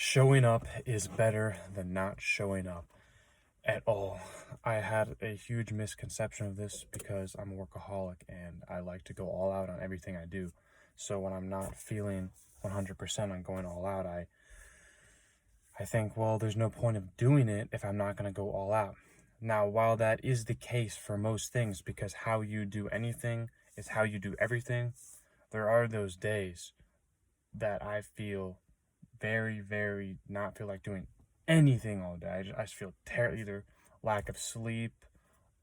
Showing up is better than not showing up at all. I had a huge misconception of this because I'm a workaholic and I like to go all out on everything I do. So when I'm not feeling 100% on going all out, I think, well, there's no point of doing it if I'm not going to go all out. Now, while that is the case for most things, because how you do anything is how you do everything, there are those days that I feel very, very not feel like doing anything all day. I just feel terrible, either lack of sleep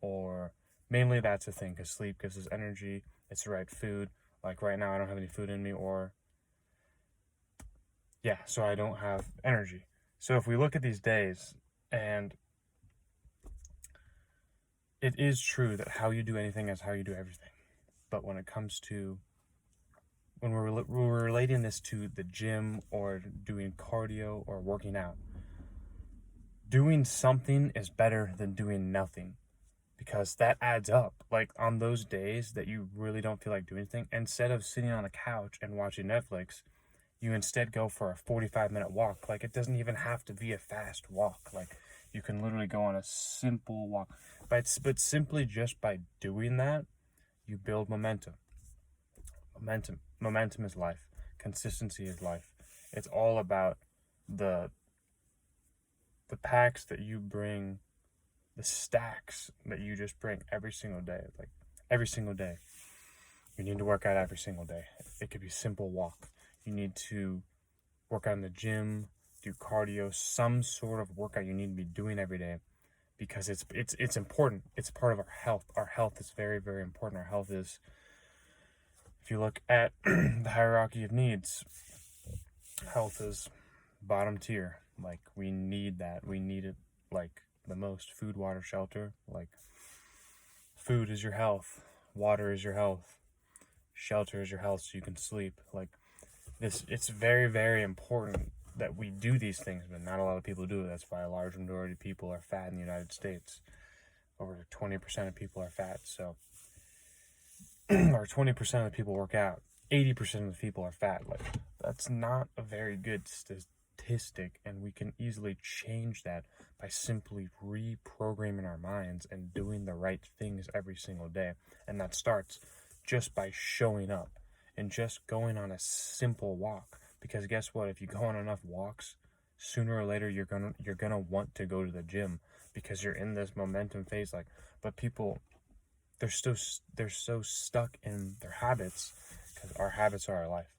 or mainly that's the thing, because sleep gives us energy. It's the right food. Like right now, I don't have any food in me, or yeah, so I don't have energy. So if we look at these days, and it is true that how you do anything is how you do everything. But when it comes to when we're relating this to the gym or doing cardio or working out, doing something is better than doing nothing because that adds up. Like on those days that you really don't feel like doing anything, instead of sitting on the couch and watching Netflix, you instead go for a 45-minute walk. Like it doesn't even have to be a fast walk. Like you can literally go on a simple walk. But simply just by doing that, you build momentum. Momentum is life. Consistency is life. It's all about the the packs that you bring, the stacks that you just bring every single day. Like every single day, you need to work out every single day. It could be simple walk. You need to work out in the gym, do cardio, some sort of workout you need to be doing every day because it's important. It's part of our health. Our health is very, very important. Our health is, if you look at the hierarchy of needs, health is bottom tier. Like we need that. We need it like the most. Food, water, shelter. Like food is your health, water is your health, shelter is your health so you can sleep. Like this, it's very, very important that we do these things, but not a lot of people do it. That's why a large majority of people are fat in the United States. Over 20% of people are fat. So or 20% of the people work out, 80% of the people are fat. Like that's not a very good statistic, and we can easily change that by simply reprogramming our minds and doing the right things every single day. And that starts just by showing up and just going on a simple walk, because guess what, if you go on enough walks, sooner or later you're gonna want to go to the gym because you're in this momentum phase. Like, but people, they're so stuck in their habits, because our habits are our life.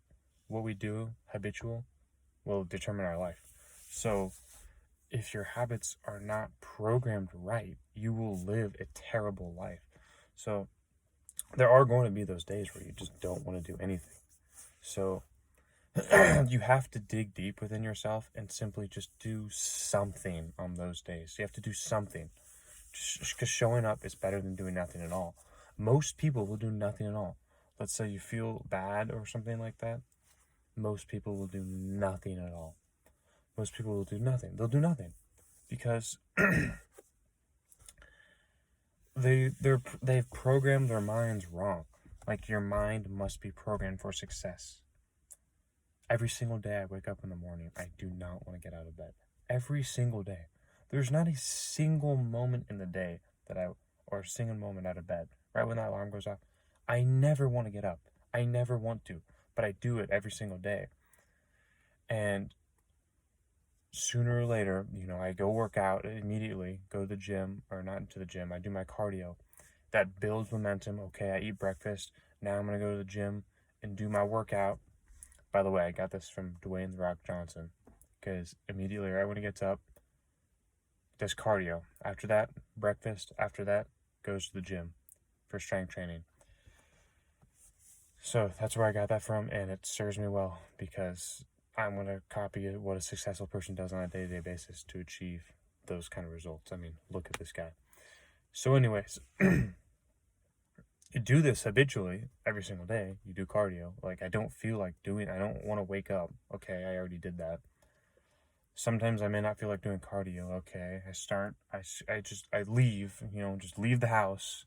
What we do habitual will determine our life. So if your habits are not programmed right, you will live a terrible life. So there are going to be those days where you just don't want to do anything. So you have to dig deep within yourself and simply just do something on those days. You have to do something, just because showing up is better than doing nothing at all. Most people will do nothing at all. Let's say you feel bad or something like that. Most people will do nothing at all. Most people will do nothing. They'll do nothing because they've programmed their minds wrong. Like your mind must be programmed for success. Every single day I wake up in the morning, I do not want to get out of bed. Every single day. There's not a single moment in the day or a single moment out of bed, right when that alarm goes off, I never want to get up. I never want to, but I do it every single day. And sooner or later, I go work out immediately, go to the gym, or not to the gym, I do my cardio. That builds momentum. Okay, I eat breakfast. Now I'm going to go to the gym and do my workout. By the way, I got this from Dwayne The Rock Johnson, because immediately, right when he gets up, does cardio. After that, breakfast. After that, goes to the gym for strength training. So that's where I got that from, and it serves me well because I'm going to copy what a successful person does on a day-to-day basis to achieve those kind of results. I mean, look at this guy. So anyways, you do this habitually every single day. You do cardio. Like, I don't feel like I don't want to wake up. Okay, I already did that. Sometimes I may not feel like doing cardio. Okay, I leave, just leave the house,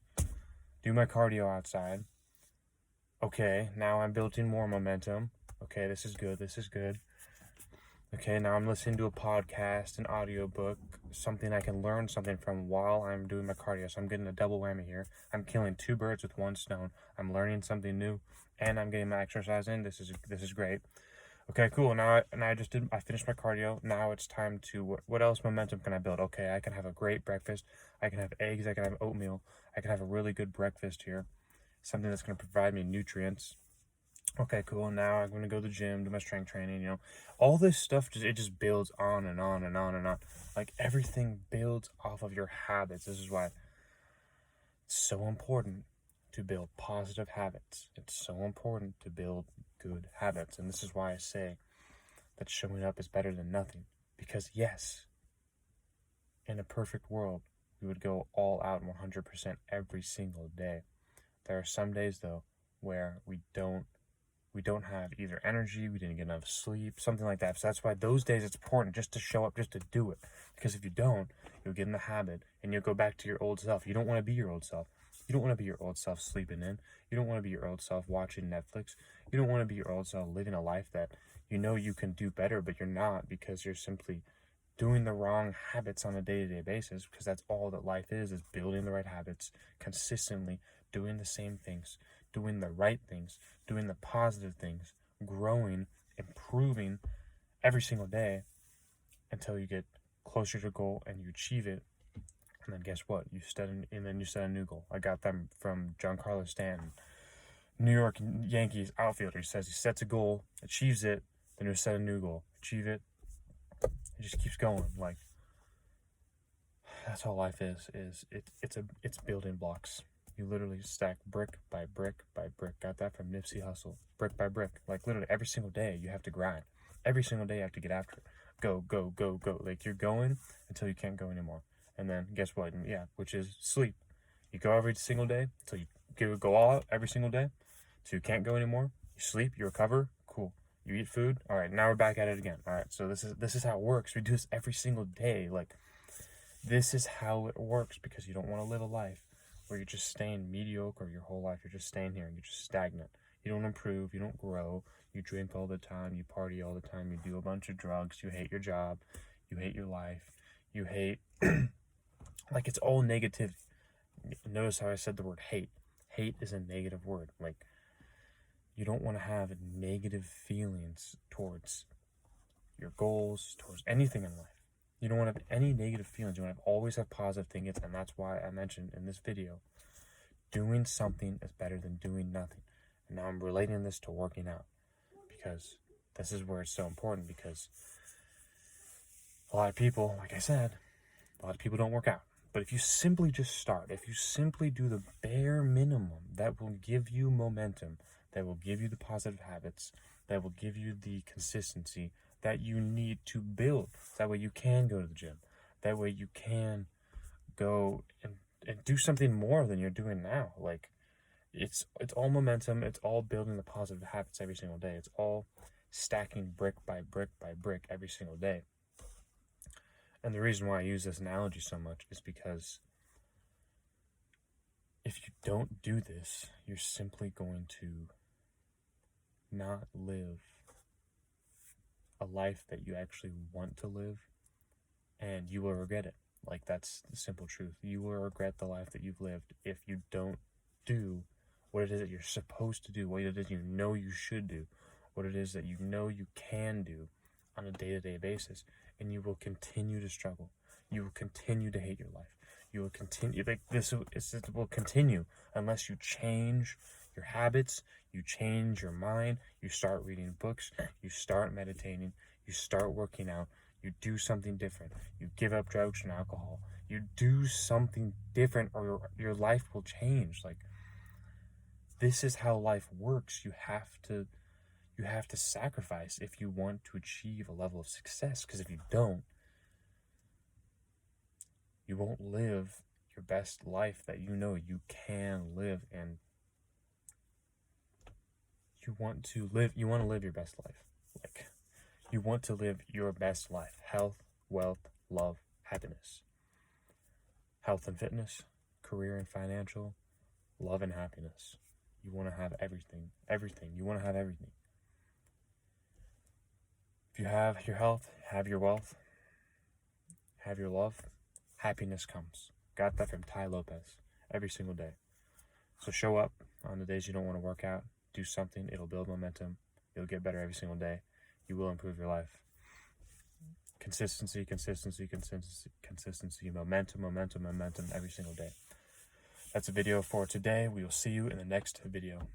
do my cardio outside. Okay, now I'm building more momentum. Okay, this is good. Okay, now I'm listening to a podcast, an audiobook, something I can learn something from while I'm doing my cardio. So I'm getting a double whammy here. I'm killing two birds with one stone. I'm learning something new, and I'm getting my exercise in. This is great. Okay, cool. I finished my cardio. Now it's time to, what else momentum can I build? Okay, I can have a great breakfast. I can have eggs. I can have oatmeal. I can have a really good breakfast here. Something that's going to provide me nutrients. Okay, cool. Now I'm going to go to the gym, do my strength training, all this stuff, it just builds on and on and on and on. Like everything builds off of your habits. This is why it's so important to build positive habits. It's so important to build good habits. And this is why I say that showing up is better than nothing. Because yes, in a perfect world, we would go all out 100% every single day. There are some days though where we don't have either energy, we didn't get enough sleep, something like that. So that's why those days it's important just to show up, just to do it. Because if you don't, you'll get in the habit and you'll go back to your old self. You don't want to be your old self. You don't want to be your old self sleeping in. You don't want to be your old self watching Netflix. You don't want to be your old self living a life that you know you can do better, but you're not, because you're simply doing the wrong habits on a day-to-day basis, because that's all that life is building the right habits consistently, doing the same things, doing the right things, doing the positive things, growing, improving every single day until you get closer to goal and you achieve it. And then guess what? You set a new goal. I got them from Giancarlo Stanton, New York Yankees outfielder. He says he sets a goal, achieves it, then he'll set a new goal, achieve it. It just keeps going. Like, that's all life is. It's building blocks. You literally stack brick by brick by brick. Got that from Nipsey Hussle. Brick by brick. Like literally every single day you have to grind. Every single day you have to get after it. Go, go, go, go. Like you're going until you can't go anymore. And then guess what? Yeah, which is sleep. You go every single day until you go all out every single day. So you can't go anymore. You sleep, you recover, cool. You eat food. All right, now we're back at it again. All right, so this is how it works. We do this every single day. Like, this is how it works, because you don't want to live a life where you're just staying mediocre your whole life. You're just staying here and you're just stagnant. You don't improve, you don't grow, you drink all the time, you party all the time, you do a bunch of drugs, you hate your job, you hate your life, you hate, like, it's all negativity. Notice how I said the word hate. Hate is a negative word. Like, you don't want to have negative feelings towards your goals, towards anything in life. You don't want to have any negative feelings. You want to always have positive things, and that's why I mentioned in this video, doing something is better than doing nothing. And now I'm relating this to working out, because this is where it's so important, because a lot of people, like I said, a lot of people don't work out. But if you simply just start, if you simply do the bare minimum, that will give you momentum, that will give you the positive habits, that will give you the consistency that you need to build. That way you can go to the gym. That way you can go and do something more than you're doing now. Like, it's all momentum. It's all building the positive habits every single day. It's all stacking brick by brick by brick every single day. And the reason why I use this analogy so much is because if you don't do this, you're simply going to not live a life that you actually want to live, and you will regret it. Like, that's the simple truth. You will regret the life that you've lived if you don't do what it is that you're supposed to do, what it is you know you should do, what it is that you know you can do on a day-to-day basis, and you will continue to struggle. You will continue to hate your life. You will continue, like, this will continue unless you change your habits, you change your mind, you start reading books, you start meditating, you start working out, you do something different, you give up drugs and alcohol, you do something different, or your life will change. Like, this is how life works. You have to sacrifice if you want to achieve a level of success, because if you don't, you won't live your best life that you know you can live. And you want to live your best life. Like, you want to live your best life. Health, wealth, love, happiness. Health and fitness, career and financial, love and happiness. You want to have everything. You want to have everything. If you have your health, have your wealth, have your love, happiness comes. Got that from Tai Lopez every single day. So show up on the days you don't want to work out. Do something. It'll build momentum. You'll get better every single day. You will improve your life. Consistency, consistency, consistency, consistency, momentum, momentum, momentum every single day. That's a video for today. We will see you in the next video.